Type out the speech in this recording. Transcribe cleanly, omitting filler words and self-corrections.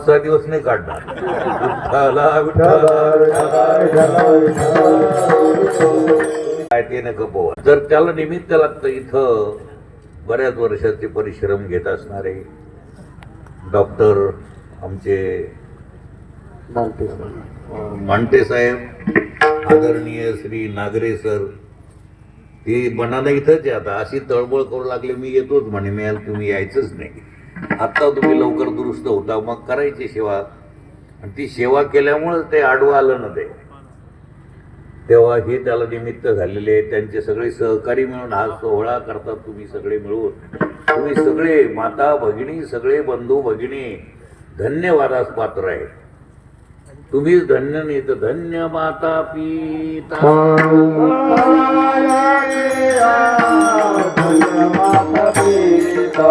5-6 दिवस नाही काढणार. विठ्ठला विठ्ठला काय ते नका पोवा. जर त्याला निमित्त लागतं, इथं बऱ्याच वर्षाचे परिश्रम घेत असणारे डॉक्टर आमचे मांटे साहेब, आदरणीय श्री नागरे सर, ते बनाना इथंच आहे. आता अशी तळमळ करू लागले, मी येतोच म्हणे. मिळाल तुम्ही यायचंच नाही. आता तुम्ही लवकर दुरुस्त होता, मग करायची सेवा. आणि ती सेवा केल्यामुळे ते आडवं आलं ना ते, तेव्हा हे त्याला निमित्त झालेले. त्यांचे सगळे सहकारी मिळून हा सोहळा करतात. तुम्ही सगळे मिळून, तुम्ही सगळे माता भगिनी, सगळे बंधू भगिनी धन्यवादास पात्र आहे. तुम्हीच धन्य नाही तर धन्य माता पिता. धन्य माता पिता